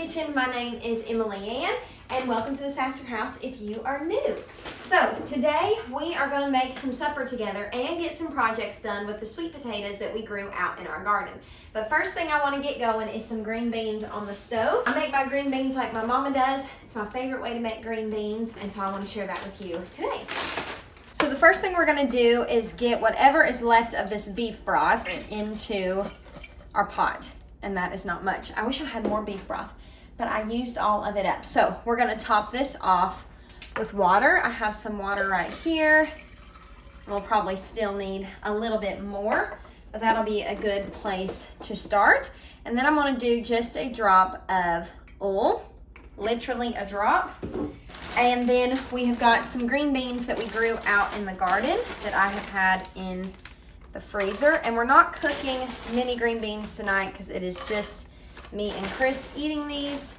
Kitchen. My name is Emily Ann, and welcome to the Sasser house if you are new. So today we are going to make some supper together and get some projects done with the sweet potatoes that we grew out in our garden. But first thing I want to get going is some green beans on the stove. I make my green beans like my mama does. It's my favorite way to make green beans, and so I want to share that with you today. So the first thing we're going to do is get whatever is left of this beef broth into our pot. And that is not much. I wish I had more beef broth, but I used all of it up. So we're gonna top this off with water. I have some water right here. We'll probably still need a little bit more, but that'll be a good place to start. And then I'm gonna do just a drop of oil, literally a drop. And then we have got some green beans that we grew out in the garden that I have had in the freezer, and we're not cooking mini green beans tonight because it is just me and Chris eating these,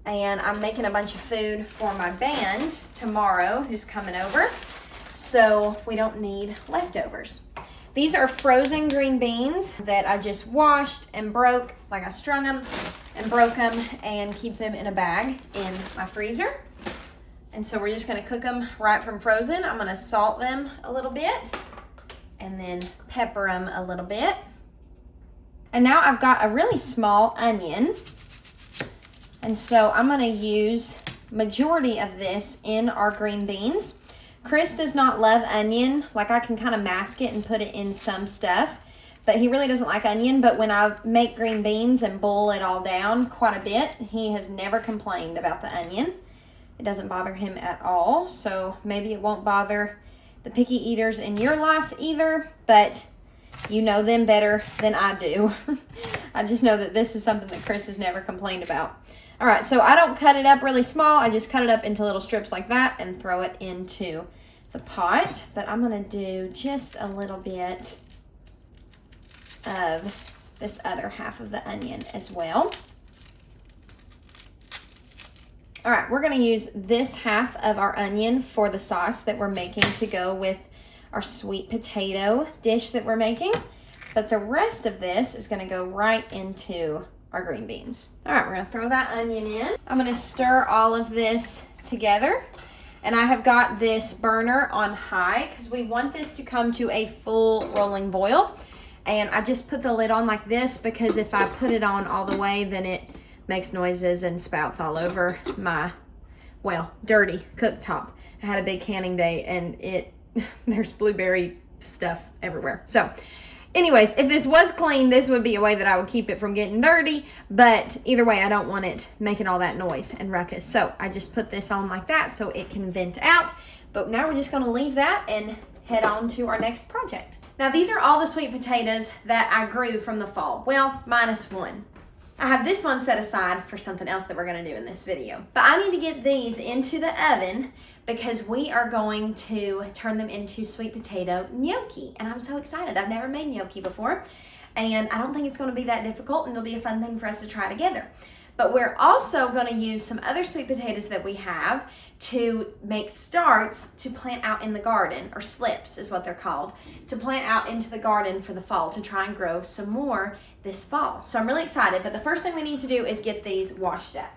and I'm making a bunch of food for my band tomorrow who's coming over, so we don't need leftovers. These are frozen green beans that I just washed and broke, like I strung them and broke them, and keep them in a bag in my freezer. And so we're just going to cook them right from frozen. I'm going to salt them a little bit and then pepper them a little bit. And now I've got a really small onion, and so I'm going to use majority of this in our green beans. Chris does not love onion. Like, I can kind of mask it and put it in some stuff, but he really doesn't like onion. But when I make green beans and boil it all down quite a bit, he has never complained about the onion. It doesn't bother him at all, so maybe it won't bother the picky eaters in your life either, but you know them better than I do. I just know that this is something that Chris has never complained about. All right, so I don't cut it up really small. I just cut it up into little strips like that and throw it into the pot. But I'm gonna do just a little bit of this other half of the onion as well. All right, we're gonna use this half of our onion for the sauce that we're making to go with our sweet potato dish that we're making. But the rest of this is gonna go right into our green beans. All right, we're gonna throw that onion in. I'm gonna stir all of this together. And I have got this burner on high because we want this to come to a full rolling boil. And I just put the lid on like this because if I put it on all the way, then it makes noises and spouts all over my, well, dirty cooktop. I had a big canning day and there's blueberry stuff everywhere. So anyways, if this was clean, this would be a way that I would keep it from getting dirty, but either way, I don't want it making all that noise and ruckus. So I just put this on like that so it can vent out. But now we're just gonna leave that and head on to our next project. Now these are all the sweet potatoes that I grew from the fall. Well, minus one. I have this one set aside for something else that we're gonna do in this video. But I need to get these into the oven because we are going to turn them into sweet potato gnocchi. And I'm so excited. I've never made gnocchi before. And I don't think it's gonna be that difficult, and it'll be a fun thing for us to try together. But we're also gonna use some other sweet potatoes that we have to make starts to plant out in the garden, or slips is what they're called, to plant out into the garden for the fall to try and grow some more this fall. So I'm really excited, but the first thing we need to do is get these washed up.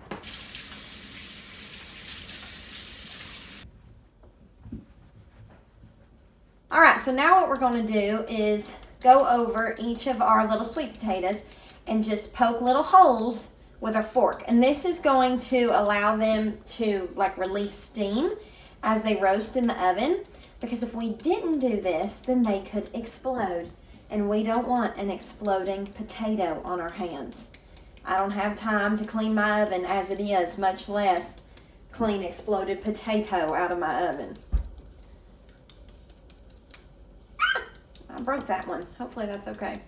All right, so now what we're gonna do is go over each of our little sweet potatoes and just poke little holes with our fork. And this is going to allow them to like release steam as they roast in the oven, because if we didn't do this, then they could explode. And we don't want an exploding potato on our hands. I don't have time to clean my oven as it is, much less clean exploded potato out of my oven. I broke that one. Hopefully that's okay.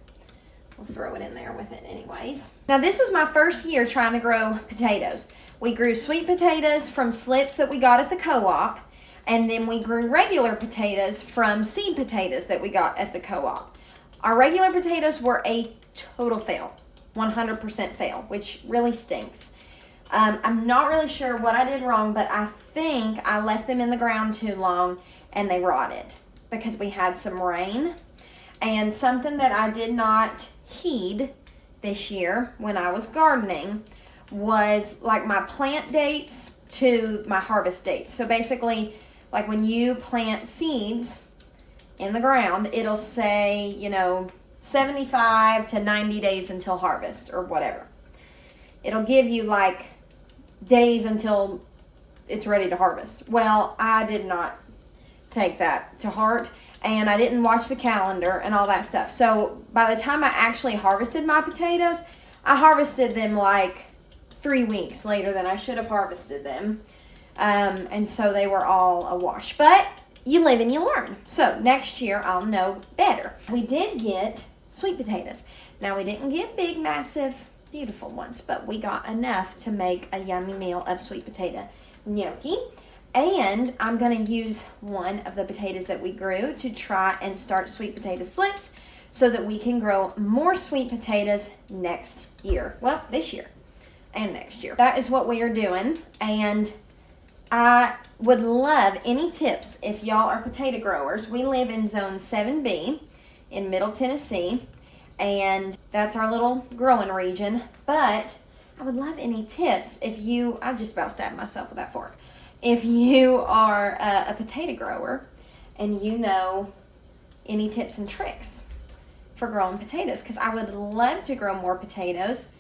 We'll throw it in there with it anyways. Now this was my first year trying to grow potatoes. We grew sweet potatoes from slips that we got at the co-op, and then we grew regular potatoes from seed potatoes that we got at the co-op. Our regular potatoes were a total fail, 100% fail, which really stinks. I'm not really sure what I did wrong, but I think I left them in the ground too long and they rotted because we had some rain. And something that I did not heed this year when I was gardening was like my plant dates to my harvest dates. So basically, like when you plant seeds in the ground, it'll say, you know, 75 to 90 days until harvest or whatever. It'll give you like days until it's ready to harvest. Well, I did not take that to heart, and I didn't watch the calendar and all that stuff. So by the time I actually harvested my potatoes, I harvested them like 3 weeks later than I should have harvested them. And so they were all a wash. But you live and you learn. So next year I'll know better. We did get sweet potatoes. Now we didn't get big, massive, beautiful ones, but we got enough to make a yummy meal of sweet potato gnocchi. And I'm going to use one of the potatoes that we grew to try and start sweet potato slips so that we can grow more sweet potatoes next year. Well, this year and next year. That is what we are doing. And I would love any tips if y'all are potato growers. We live in Zone 7B in Middle Tennessee, and that's our little growing region. But I would love any tips if you, I just about stabbed myself with that fork. If you are a potato grower and you know any tips and tricks for growing potatoes, because I would love to grow more potatoes.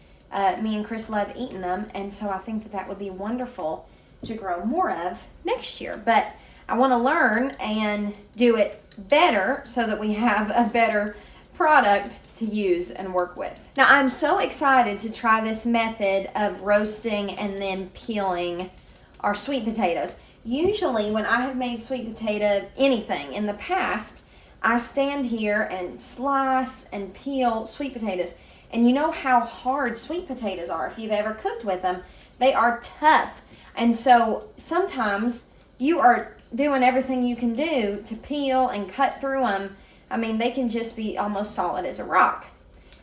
Me and Chris love eating them, and so I think that would be wonderful to grow more of next year. But I want to learn and do it better so that we have a better product to use and work with. Now I'm so excited to try this method of roasting and then peeling our sweet potatoes. Usually when I have made sweet potato anything in the past, I stand here and slice and peel sweet potatoes. And you know how hard sweet potatoes are. If you've ever cooked with them, they are tough. And so sometimes you are doing everything you can do to peel and cut through them. I mean, they can just be almost solid as a rock.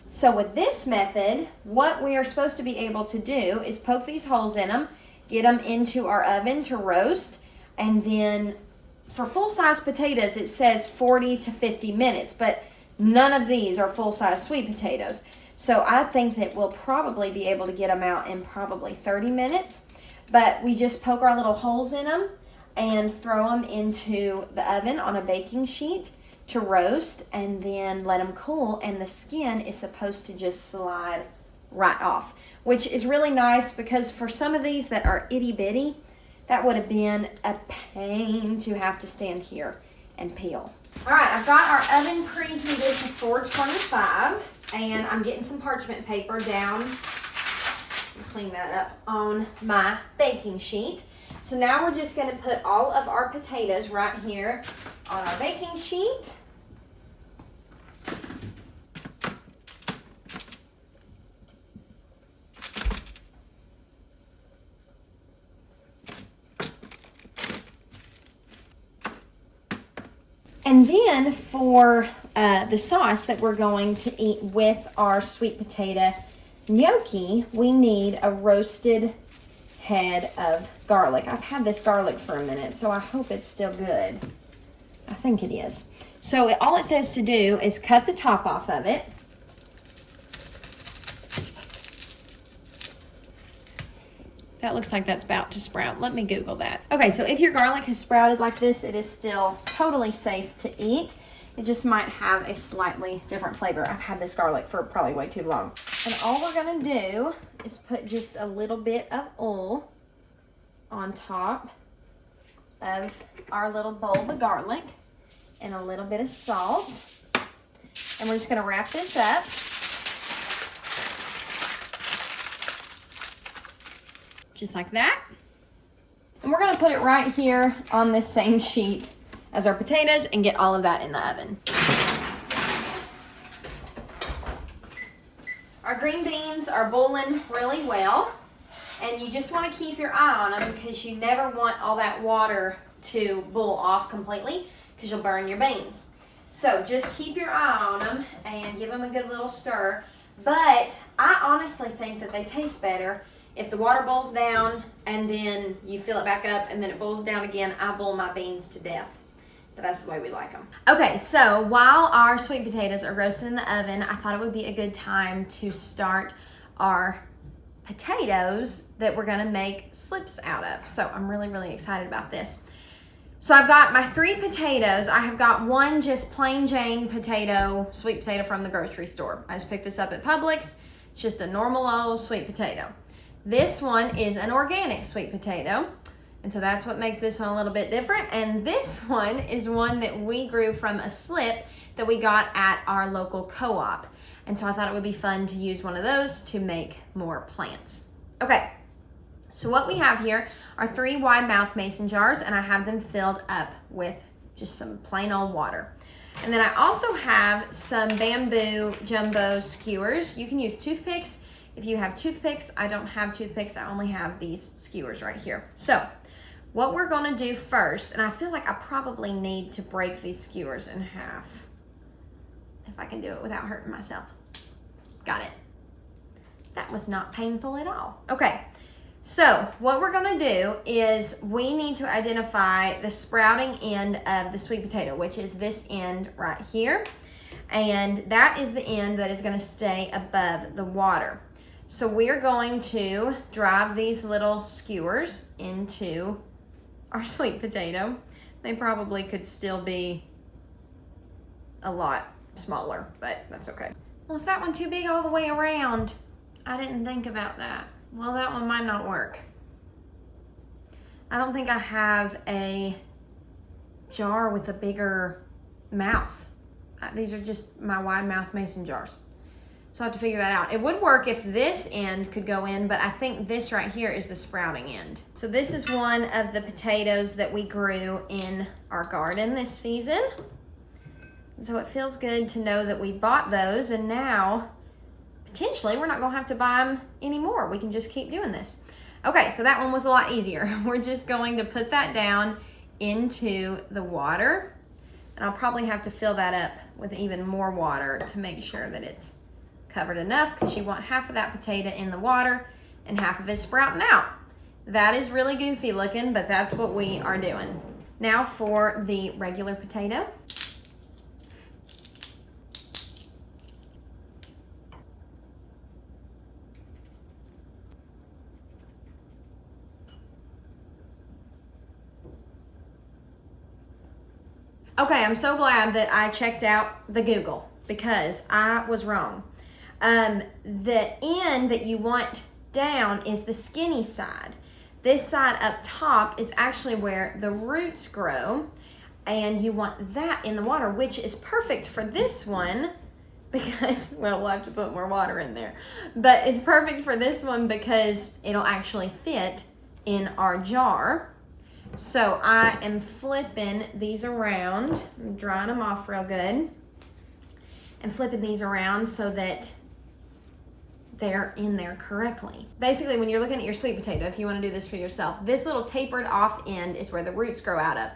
So with this method, what we are supposed to be able to do is poke these holes in them, get them into our oven to roast, and then for full-size potatoes, it says 40 to 50 minutes, but none of these are full-size sweet potatoes. So I think that we'll probably be able to get them out in probably 30 minutes, but we just poke our little holes in them and throw them into the oven on a baking sheet to roast, and then let them cool, and the skin is supposed to just slide right off, which is really nice because for some of these that are itty bitty, that would have been a pain to have to stand here and peel. All right, I've got our oven preheated to 425, and I'm getting some parchment paper down. Clean that up on my baking sheet. So now we're just going to put all of our potatoes right here on our baking sheet. And then for the sauce that we're going to eat with our sweet potato gnocchi, we need a roasted head of garlic. I've had this garlic for a minute, so I hope it's still good. I think it is. So all it says to do is cut the top off of it. That looks like that's about to sprout. Let me Google that. Okay, so if your garlic has sprouted like this, it is still totally safe to eat. It just might have a slightly different flavor. I've had this garlic for probably way too long. And all we're gonna do is put just a little bit of oil on top of our little bulb of garlic and a little bit of salt. And we're just gonna wrap this up. Just like that. And we're gonna put it right here on this same sheet as our potatoes and get all of that in the oven. Our green beans are boiling really well, and you just want to keep your eye on them because you never want all that water to boil off completely because you'll burn your beans. So just keep your eye on them and give them a good little stir. But I honestly think that they taste better if the water boils down and then you fill it back up and then it boils down again. I boil my beans to death. But that's the way we like them. Okay, so while our sweet potatoes are roasted in the oven, I thought it would be a good time to start our potatoes that we're gonna make slips out of. So I'm really, really excited about this. So I've got my 3 potatoes. I have got one just plain Jane potato, sweet potato from the grocery store. I just picked this up at Publix. It's just a normal old sweet potato. This one is an organic sweet potato. And so that's what makes this one a little bit different. And this one is one that we grew from a slip that we got at our local co-op. And so I thought it would be fun to use one of those to make more plants. Okay, so what we have here are 3 wide mouth mason jars, and I have them filled up with just some plain old water. And then I also have some bamboo jumbo skewers. You can use toothpicks if you have toothpicks. I don't have toothpicks, I only have these skewers right here. So what we're gonna do first, and I feel like I probably need to break these skewers in half if I can do it without hurting myself. Got it. That was not painful at all. Okay, so what we're gonna do is we need to identify the sprouting end of the sweet potato, which is this end right here. And that is the end that is gonna stay above the water. So we're going to drive these little skewers into our sweet potato. They probably could still be a lot smaller, but that's okay. Well, is that one too big all the way around? I didn't think about that. Well, that one might not work. I don't think I have a jar with a bigger mouth. These are just my wide mouth mason jars. So I have to figure that out. It would work if this end could go in, but I think this right here is the sprouting end. So this is one of the potatoes that we grew in our garden this season. So it feels good to know that we bought those, and now potentially we're not gonna have to buy them anymore. We can just keep doing this. Okay, so that one was a lot easier. We're just going to put that down into the water, and I'll probably have to fill that up with even more water to make sure that it's covered enough, because you want half of that potato in the water and half of it sprouting out. That is really goofy looking, but that's what we are doing. Now for the regular potato. Okay, I'm so glad that I checked out the Google, because I was wrong. The end that you want down is the skinny side. This side up top is actually where the roots grow, and you want that in the water, which is perfect for this one because, well, we'll have to put more water in there. But it's perfect for this one because it'll actually fit in our jar. So I am flipping these around. I'm drying them off real good. And flipping these around so that they're in there correctly. Basically, when you're looking at your sweet potato, if you want to do this for yourself, this little tapered off end is where the roots grow out of.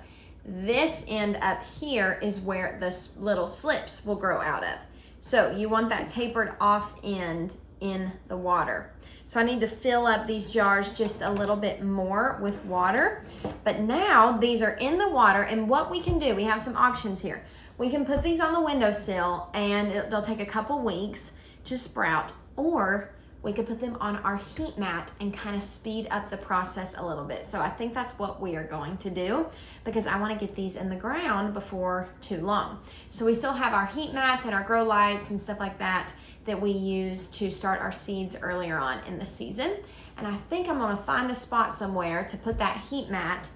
This end up here is where the little slips will grow out of. So you want that tapered off end in the water. So I need to fill up these jars just a little bit more with water. But now these are in the water, and what we can do, we have some options here. We can put these on the windowsill and they'll take a couple weeks to sprout, or we could put them on our heat mat and kind of speed up the process a little bit. So I think that's what we are going to do, because I want to get these in the ground before too long. So we still have our heat mats and our grow lights and stuff like that that we use to start our seeds earlier on in the season. And I think I'm gonna find a spot somewhere to put that heat mat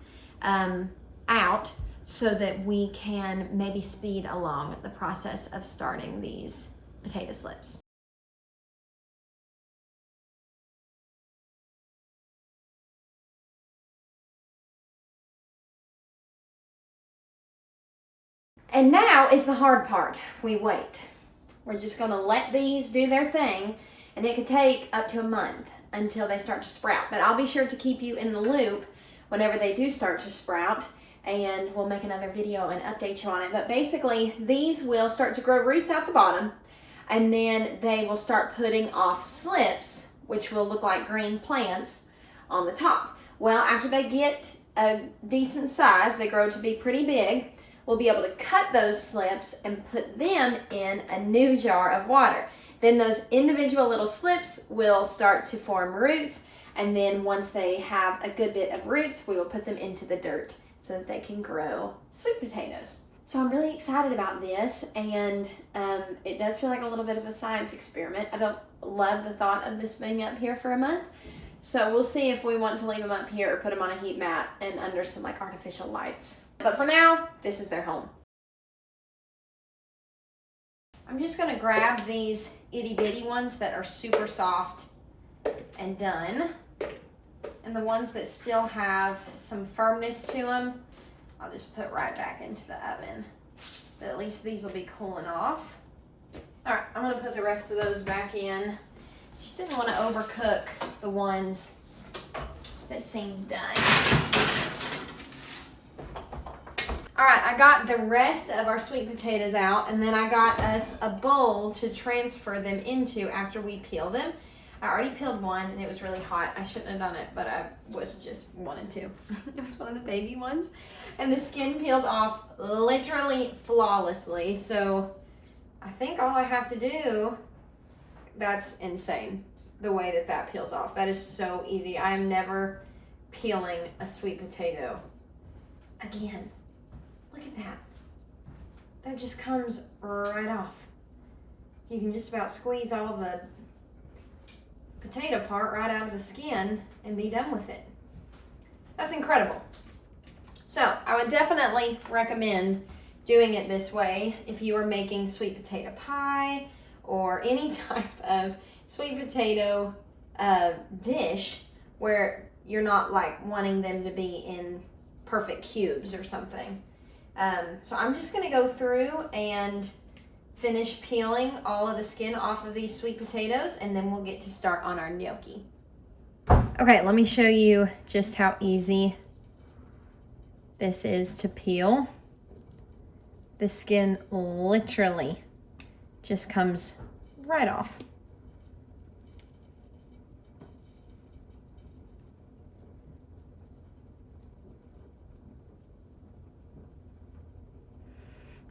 out so that we can maybe speed along the process of starting these potato slips. And now is the hard part. We wait. We're just gonna let these do their thing, and it could take up to a month until they start to sprout. But I'll be sure to keep you in the loop whenever they do start to sprout, and we'll make another video and update you on it. But basically, these will start to grow roots out the bottom, and then they will start putting off slips, which will look like green plants on the top. Well, after they get a decent size, they grow to be pretty big, we'll be able to cut those slips and put them in a new jar of water. Then those individual little slips will start to form roots. And then once they have a good bit of roots, we will put them into the dirt so that they can grow sweet potatoes. So I'm really excited about this, and it does feel like a little bit of a science experiment. I don't love the thought of this being up here for a month. So we'll see if we want to leave them up here or put them on a heat mat and under some like artificial lights. But for now, this is their home. I'm just gonna grab these itty bitty ones that are super soft and done. And the ones that still have some firmness to them, I'll just put right back into the oven. But at least these will be cooling off. All right, I'm gonna put the rest of those back in. Just didn't want to overcook the ones that seemed done. All right, I got the rest of our sweet potatoes out, and then I got us a bowl to transfer them into after we peel them. I already peeled one and it was really hot. I shouldn't have done it, but I was just wanted to. It was one of the baby ones. And the skin peeled off literally flawlessly. So I think all I have to do, that's insane, the way that that peels off. That is so easy. I am never peeling a sweet potato again. Look at that. That just comes right off. You can just about squeeze all of the potato part right out of the skin and be done with it. That's incredible. So I would definitely recommend doing it this way if you are making sweet potato pie or any type of sweet potato dish where you're not like wanting them to be in perfect cubes or something. So I'm just gonna go through and finish peeling all of the skin off of these sweet potatoes, and then we'll get to start on our gnocchi. Okay, let me show you just how easy this is to peel. The skin literally just comes right off.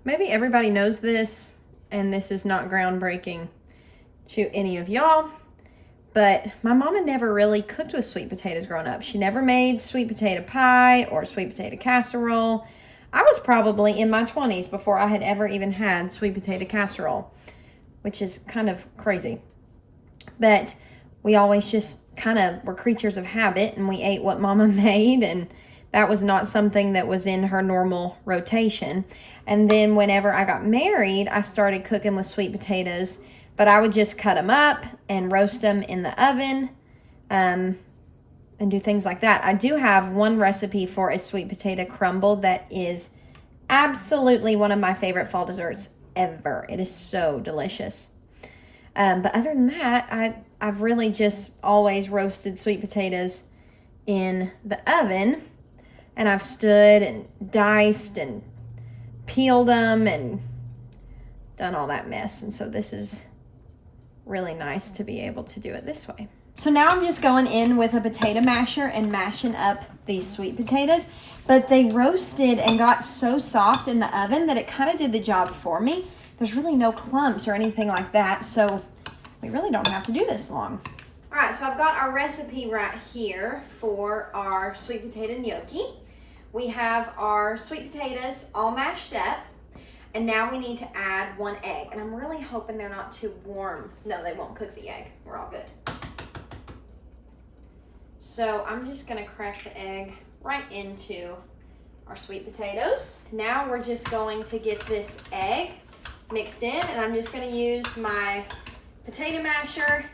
Maybe everybody knows this, and this is not groundbreaking to any of y'all, but my mama never really cooked with sweet potatoes growing up. She never made sweet potato pie or sweet potato casserole. I was probably in my 20s before I had ever even had sweet potato casserole, which is kind of crazy. But we always just kind of were creatures of habit, and we ate what mama made, and that was not something that was in her normal rotation. And then whenever I got married, I started cooking with sweet potatoes, but I would just cut them up and roast them in the oven and do things like that. I do have one recipe for a sweet potato crumble that is absolutely one of my favorite fall desserts ever. It is so delicious. But other than that, I've really just always roasted sweet potatoes in the oven. And I've stood and diced and peeled them and done all that mess. And so this is really nice to be able to do it this way. So now I'm just going in with a potato masher and mashing up these sweet potatoes. But they roasted and got so soft in the oven that it kind of did the job for me. There's really no clumps or anything like that. So we really don't have to do this long. All right, so I've got our recipe right here for our sweet potato gnocchi. We have our sweet potatoes all mashed up, and now we need to add 1 egg. And I'm really hoping they're not too warm. No, they won't cook the egg. We're all good. So I'm just gonna crack the egg right into our sweet potatoes. Now we're just going to get this egg mixed in, and I'm just gonna use my potato masher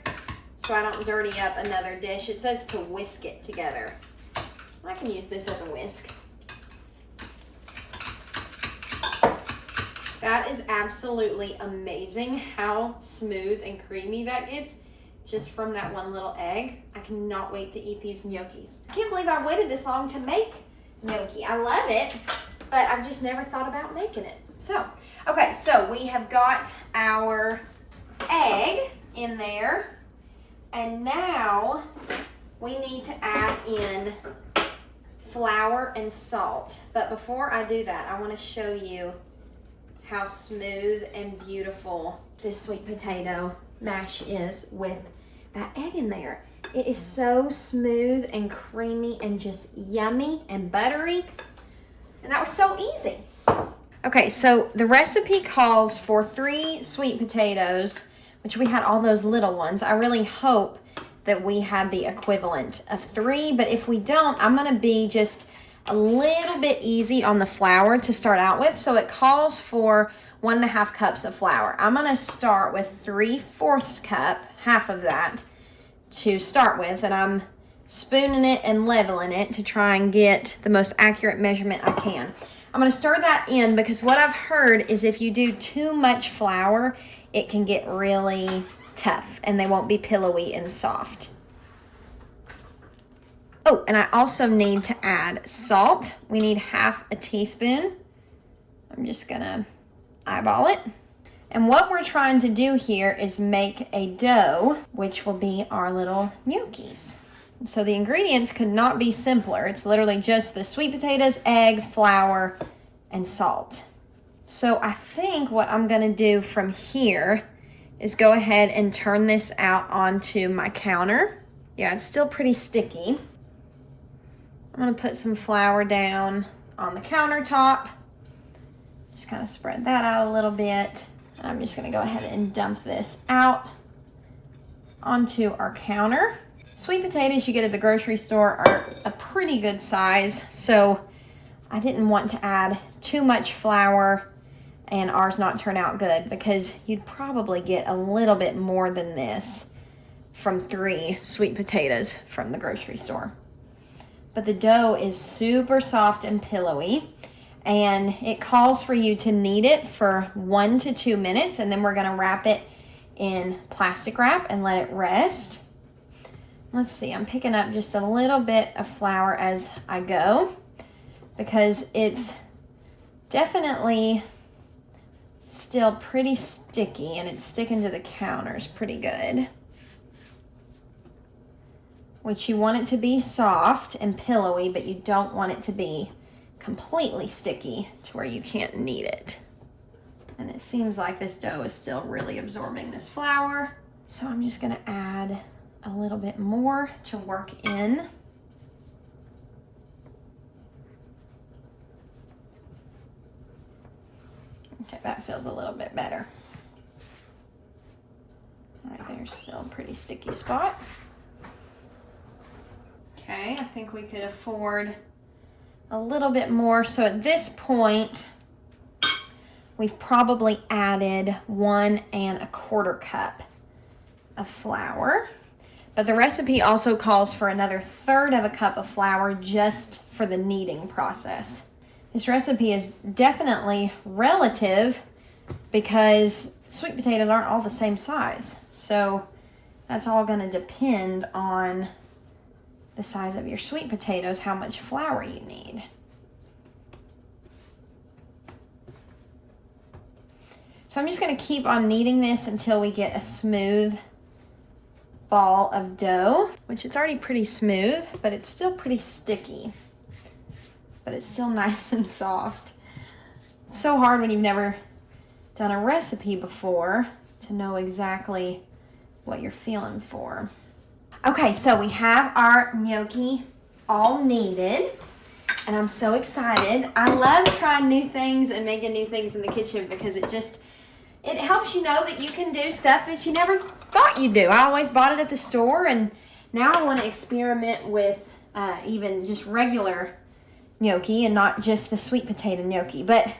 so I don't dirty up another dish. It says to whisk it together. I can use this as a whisk. That is absolutely amazing how smooth and creamy that gets just from that one little egg. I cannot wait to eat these gnocchis. I can't believe I waited this long to make gnocchi. I love it, but I've just never thought about making it. So, okay, so we have got our egg in there, and now we need to add in flour and salt. But before I do that, I want to show you how smooth and beautiful this sweet potato mash is with that egg in there. It is so smooth and creamy and just yummy and buttery. And that was so easy. Okay, so the recipe calls for 3 sweet potatoes, which we had all those little ones. I really hope that we had the equivalent of 3, but if we don't, I'm gonna be just a little bit easy on the flour to start out with. So it calls for 1.5 cups of flour. I'm gonna start with 3/4 cup, half of that to start with, and I'm spooning it and leveling it to try and get the most accurate measurement I can. I'm gonna stir that in because what I've heard is if you do too much flour, it can get really tough and they won't be pillowy and soft. Oh, and I also need to add salt. We need 1/2 teaspoon. I'm just gonna eyeball it. And what we're trying to do here is make a dough, which will be our little gnocchis. So the ingredients could not be simpler. It's literally just the sweet potatoes, egg, flour, and salt. So I think what I'm gonna do from here is go ahead and turn this out onto my counter. Yeah, it's still pretty sticky. I'm gonna put some flour down on the countertop. Just kind of spread that out a little bit. I'm just gonna go ahead and dump this out onto our counter. Sweet potatoes you get at the grocery store are a pretty good size, so I didn't want to add too much flour and ours not turn out good because you'd probably get a little bit more than this from 3 sweet potatoes from the grocery store. But the dough is super soft and pillowy, and it calls for you to knead it for 1 to 2 minutes, and then we're gonna wrap it in plastic wrap and let it rest. Let's see, I'm picking up just a little bit of flour as I go because it's definitely still pretty sticky and it's sticking to the counters pretty good. Which you want it to be soft and pillowy, but you don't want it to be completely sticky to where you can't knead it. And it seems like this dough is still really absorbing this flour. So I'm just gonna add a little bit more to work in. Okay, that feels a little bit better. All right, there's still a pretty sticky spot. Okay, I think we could afford a little bit more. So at this point, we've probably added 1 1/4 cup of flour. But the recipe also calls for another 1/3 cup of flour just for the kneading process. This recipe is definitely relative because sweet potatoes aren't all the same size. So that's all gonna depend on the size of your sweet potatoes, how much flour you need. So I'm just gonna keep on kneading this until we get a smooth ball of dough, which it's already pretty smooth, but it's still pretty sticky. But it's still nice and soft. It's so hard when you've never done a recipe before to know exactly what you're feeling for. Okay, so we have our gnocchi all kneaded, and I'm so excited. I love trying new things and making new things in the kitchen because it helps you know that you can do stuff that you never thought you'd do. I always bought it at the store, and now I want to experiment with even just regular gnocchi and not just the sweet potato gnocchi. But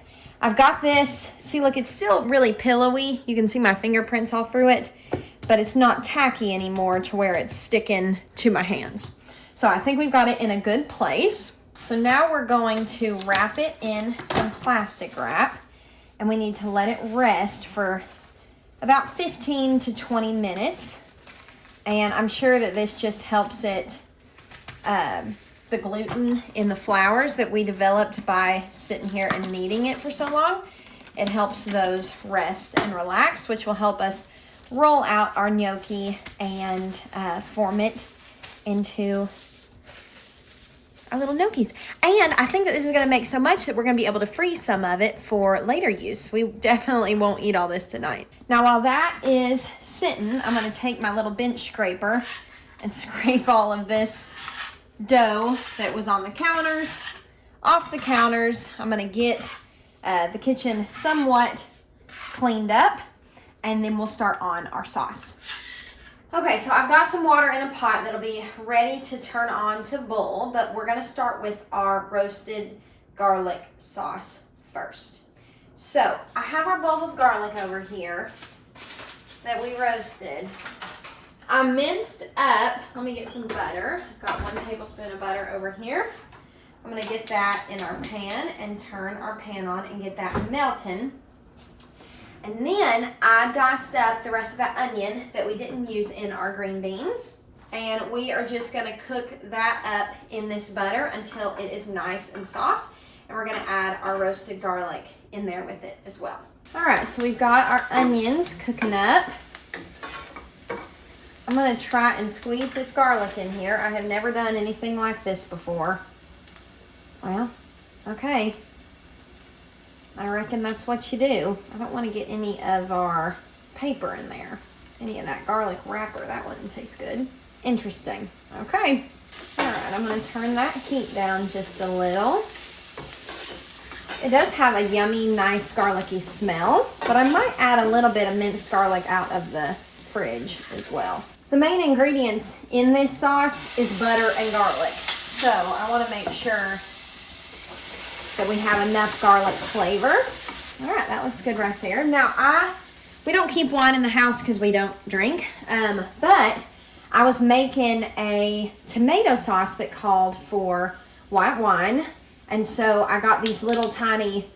I've got this. See, look, it's still really pillowy. You can see my fingerprints all through it, but it's not tacky anymore to where it's sticking to my hands. So I think we've got it in a good place. So now we're going to wrap it in some plastic wrap, and we need to let it rest for about 15 to 20 minutes. And I'm sure that this just helps it, the gluten in the flours that we developed by sitting here and kneading it for so long, it helps those rest and relax, which will help us roll out our gnocchi and form it into our little gnocchis. And I think that this is gonna make so much that we're gonna be able to freeze some of it for later use. We definitely won't eat all this tonight. Now while that is sitting, I'm gonna take my little bench scraper and scrape all of this dough that was on the counters off the counters. I'm gonna get the kitchen somewhat cleaned up, and then we'll start on our sauce. Okay, so I've got some water in a pot that'll be ready to turn on to boil, but we're gonna start with our roasted garlic sauce first. So I have our bowl of garlic over here that we roasted. I minced up, let me get some butter. I've got 1 tablespoon of butter over here. I'm gonna get that in our pan and turn our pan on and get that melting. And then I diced up the rest of that onion that we didn't use in our green beans. And we are just gonna cook that up in this butter until it is nice and soft. And we're gonna add our roasted garlic in there with it as well. All right, so we've got our onions cooking up. I'm gonna try and squeeze this garlic in here. I have never done anything like this before. Well, okay. I reckon that's what you do. I don't want to get any of our paper in there. Any of that garlic wrapper. That wouldn't taste good. Interesting. Okay. All right, I'm going to turn that heat down just a little. It does have a yummy, nice garlicky smell, but I might add a little bit of minced garlic out of the fridge as well. The main ingredients in this sauce is butter and garlic. So I want to make sure that we have enough garlic flavor. All right, that looks good right there. Now, we don't keep wine in the house because we don't drink, but I was making a tomato sauce that called for white wine, and so I got these little tiny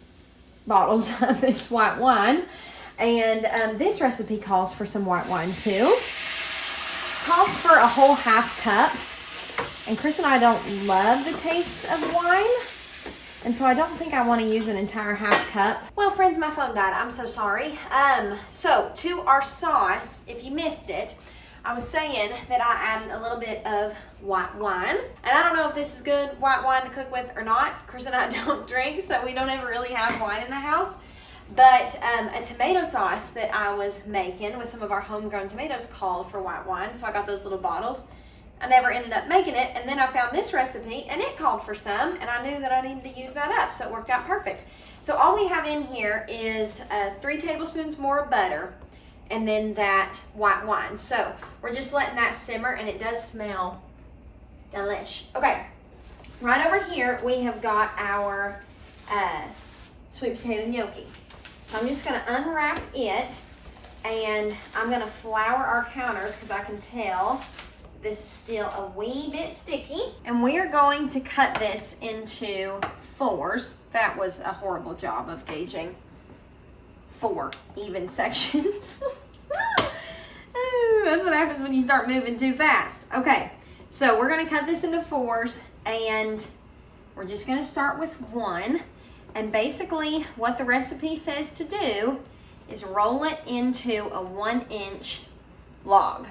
bottles of this white wine, and this recipe calls for some white wine too. Calls for a whole half cup, and Chris and I don't love the taste of wine, and so I don't think I want to use an entire half cup. Well, friends, my phone died. I'm so sorry. So to our sauce, if you missed it, I was saying that I added a little bit of white wine. And I don't know if this is good white wine to cook with or not. Chris and I don't drink, so we don't ever really have wine in the house. But a tomato sauce that I was making with some of our homegrown tomatoes called for white wine. So I got those little bottles. I never ended up making it, and then I found this recipe and it called for some, and I knew that I needed to use that up, so it worked out perfect. So all we have in here is 3 tablespoons more of butter and then that white wine. So we're just letting that simmer, and it does smell delish. Okay, right over here we have got our sweet potato gnocchi. So I'm just gonna unwrap it, and I'm gonna flour our counters because I can tell this is still a wee bit sticky. And we are going to cut this into 4s. That was a horrible job of gauging 4 even sections. That's what happens when you start moving too fast. Okay, so we're gonna cut this into 4s, and we're just gonna start with 1. And basically what the recipe says to do is roll it into a 1-inch log.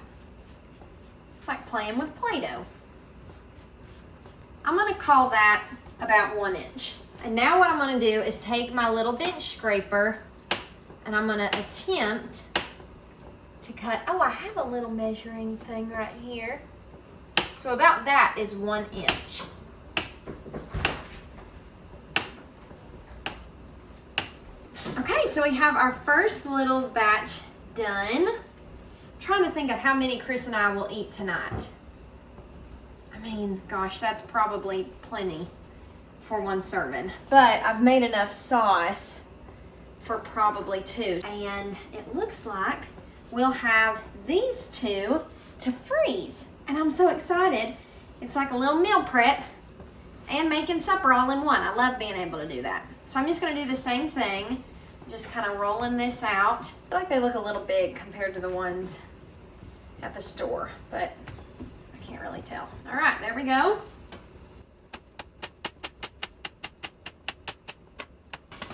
It's like playing with Play-Doh. I'm gonna call that about 1 inch. And now what I'm gonna do is take my little bench scraper, and I'm gonna attempt to cut, oh, I have a little measuring thing right here. So about that is 1 inch. Okay, so we have our first little batch done. Trying to think of how many Chris and I will eat tonight. I mean, gosh, that's probably plenty for 1 serving. But I've made enough sauce for probably 2. And it looks like we'll have these 2 to freeze. And I'm so excited. It's like a little meal prep and making supper all in one. I love being able to do that. So I'm just gonna do the same thing. Just kind of rolling this out. I feel like they look a little big compared to the ones at the store, but I can't really tell. All right, there we go.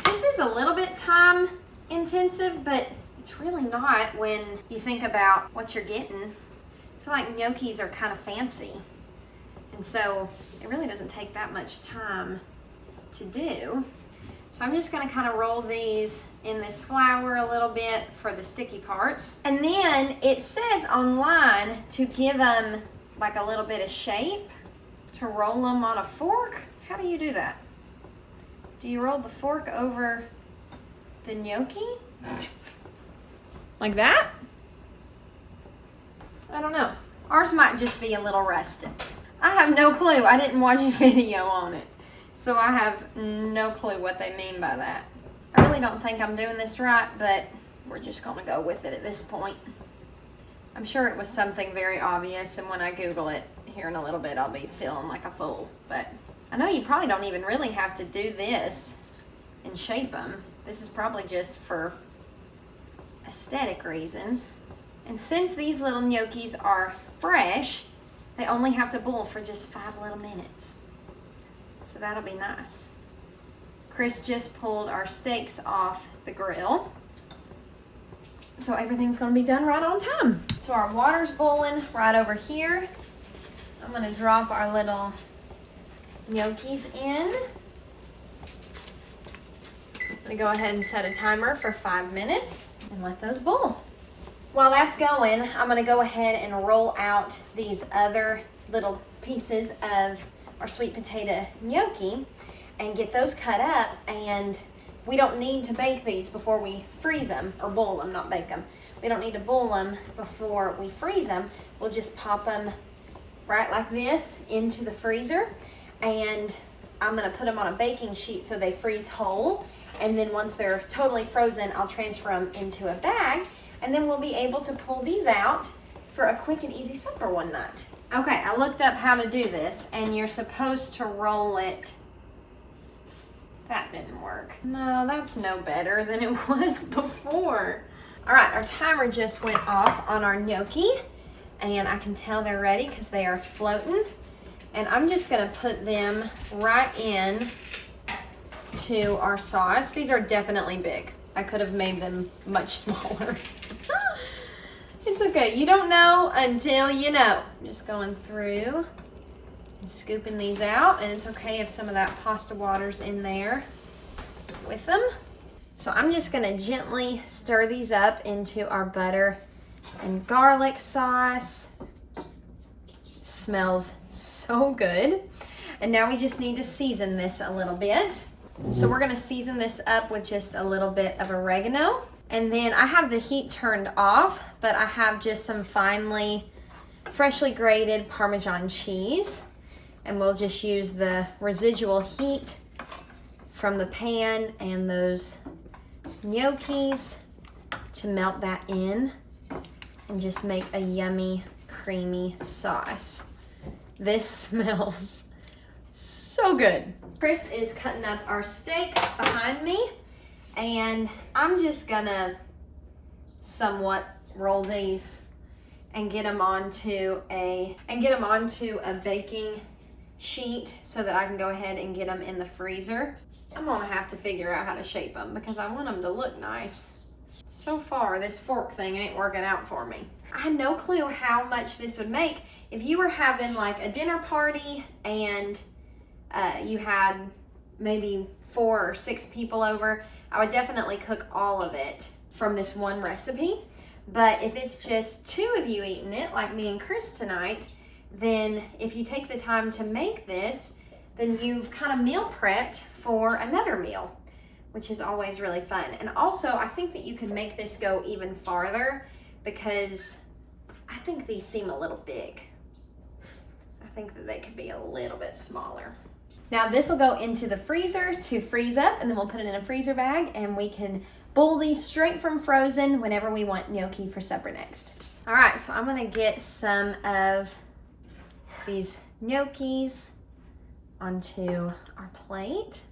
This is a little bit time intensive, but it's really not when you think about what you're getting. I feel like gnocchis are kind of fancy. And so it really doesn't take that much time to do. So I'm just gonna kind of roll these in this flour a little bit for the sticky parts. And then it says online to give them like a little bit of shape, to roll them on a fork. How do you do that? Do you roll the fork over the gnocchi? Like that? I don't know. Ours might just be a little rustic. I have no clue. I didn't watch a video on it. So I have no clue what they mean by that. I really don't think I'm doing this right, but we're just gonna go with it at this point. I'm sure it was something very obvious, and when I Google it here in a little bit, I'll be feeling like a fool. But I know you probably don't even really have to do this and shape them. This is probably just for aesthetic reasons. And since these little gnocchis are fresh, they only have to boil for just 5 little minutes. So that'll be nice. Chris just pulled our steaks off the grill. So everything's gonna be done right on time. So our water's boiling right over here. I'm gonna drop our little gnocchis in. I'm gonna go ahead and set a timer for 5 minutes and let those boil. While that's going, I'm gonna go ahead and roll out these other little pieces of our sweet potato gnocchi and get those cut up. And we don't need to bake these before we freeze them, or boil them, not bake them. We don't need to boil them before we freeze them. We'll just pop them right like this into the freezer, and I'm gonna put them on a baking sheet so they freeze whole. And then once they're totally frozen, I'll transfer them into a bag, and then we'll be able to pull these out for a quick and easy supper one night. Okay, I looked up how to do this, and you're supposed to roll it. That didn't work. No, that's no better than it was before. All right, our timer just went off on our gnocchi, and I can tell they're ready because they are floating. And I'm just gonna put them right in to our sauce. These are definitely big. I could have made them much smaller. It's okay, you don't know until you know. I'm just going through and scooping these out, and it's okay if some of that pasta water's in there with them. So I'm just gonna gently stir these up into our butter and garlic sauce. It smells so good. And now we just need to season this a little bit. So we're gonna season this up with just a little bit of oregano. And then I have the heat turned off, but I have just some freshly grated Parmesan cheese. And we'll just use the residual heat from the pan and those gnocchis to melt that in and just make a yummy, creamy sauce. This smells so good. Chris is cutting up our steak behind me, and I'm just gonna somewhat roll these and get them onto a baking sheet so that I can go ahead and get them in the freezer. I'm gonna have to figure out how to shape them because I want them to look nice. So far, this fork thing ain't working out for me. I had no clue how much this would make. If you were having like a dinner party and you had maybe 4 or 6 people over, I would definitely cook all of it from this one recipe. But if it's just 2 of you eating it, like me and Chris tonight, then if you take the time to make this, then you've kind of meal prepped for another meal, which is always really fun. And also, I think that you can make this go even farther because I think these seem a little big. I think that they could be a little bit smaller. Now this will go into the freezer to freeze up, and then we'll put it in a freezer bag, and we can boil these straight from frozen whenever we want gnocchi for supper next. All right, so I'm gonna get some of these gnocchis onto our plate.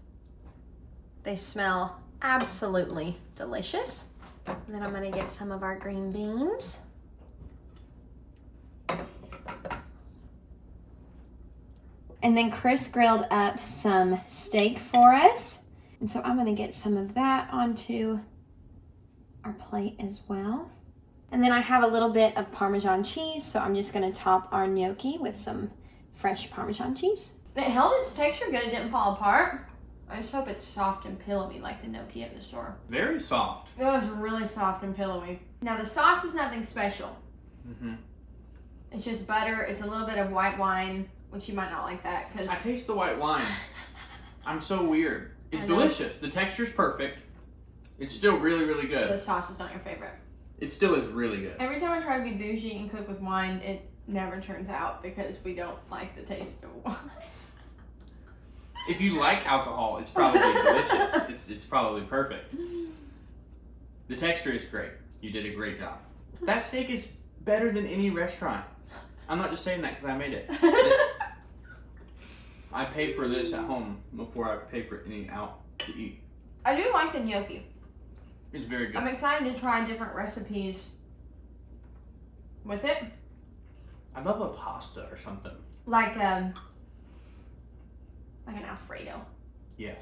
They smell absolutely delicious. And then I'm gonna get some of our green beans. And then Chris grilled up some steak for us. And so I'm gonna get some of that onto our plate as well. And then I have a little bit of Parmesan cheese, so I'm just gonna top our gnocchi with some fresh Parmesan cheese. It held its texture good, it didn't fall apart. I just hope it's soft and pillowy like the gnocchi at the store. Very soft. It was really soft and pillowy. Now the sauce is nothing special. Mm-hmm. It's just butter. It's a little bit of white wine, which you might not like that because I taste the white wine. I'm so weird. It's delicious. The texture's perfect. It's still really, really the good. sauce is not your favorite. It still is really good. Every time I try to be bougie and cook with wine, it never turns out because we don't like the taste of wine. If you like alcohol, it's probably delicious. It's probably perfect. The texture is great. You did a great job. That steak is better than any restaurant. I'm not just saying that because I made it. I paid for this at home before I paid for any out to eat. I do like the gnocchi. It's very good. I'm excited to try different recipes with it. I love a pasta or something. Like an Alfredo. Yes.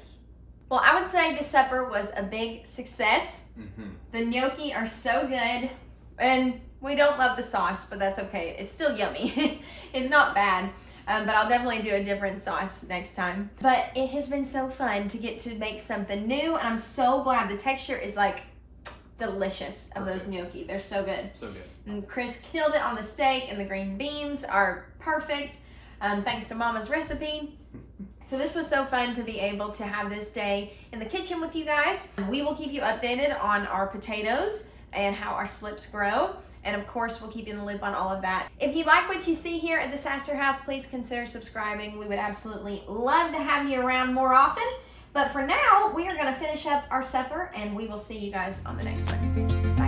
Well, I would say this supper was a big success. Mm-hmm. The gnocchi are so good, and we don't love the sauce, but that's okay. It's still yummy. It's not bad, but I'll definitely do a different sauce next time. But it has been so fun to get to make something new, and I'm so glad the texture is like delicious of those gnocchi. They're so good. So good. And Chris killed it on the steak, and the green beans are perfect, thanks to Mama's recipe. So this was so fun to be able to have this day in the kitchen with you guys. We will keep you updated on our potatoes and how our slips grow. And of course, we'll keep you in the loop on all of that. If you like what you see here at the Sasser house, please consider subscribing. We would absolutely love to have you around more often. But for now, we are gonna finish up our supper and we will see you guys on the next one.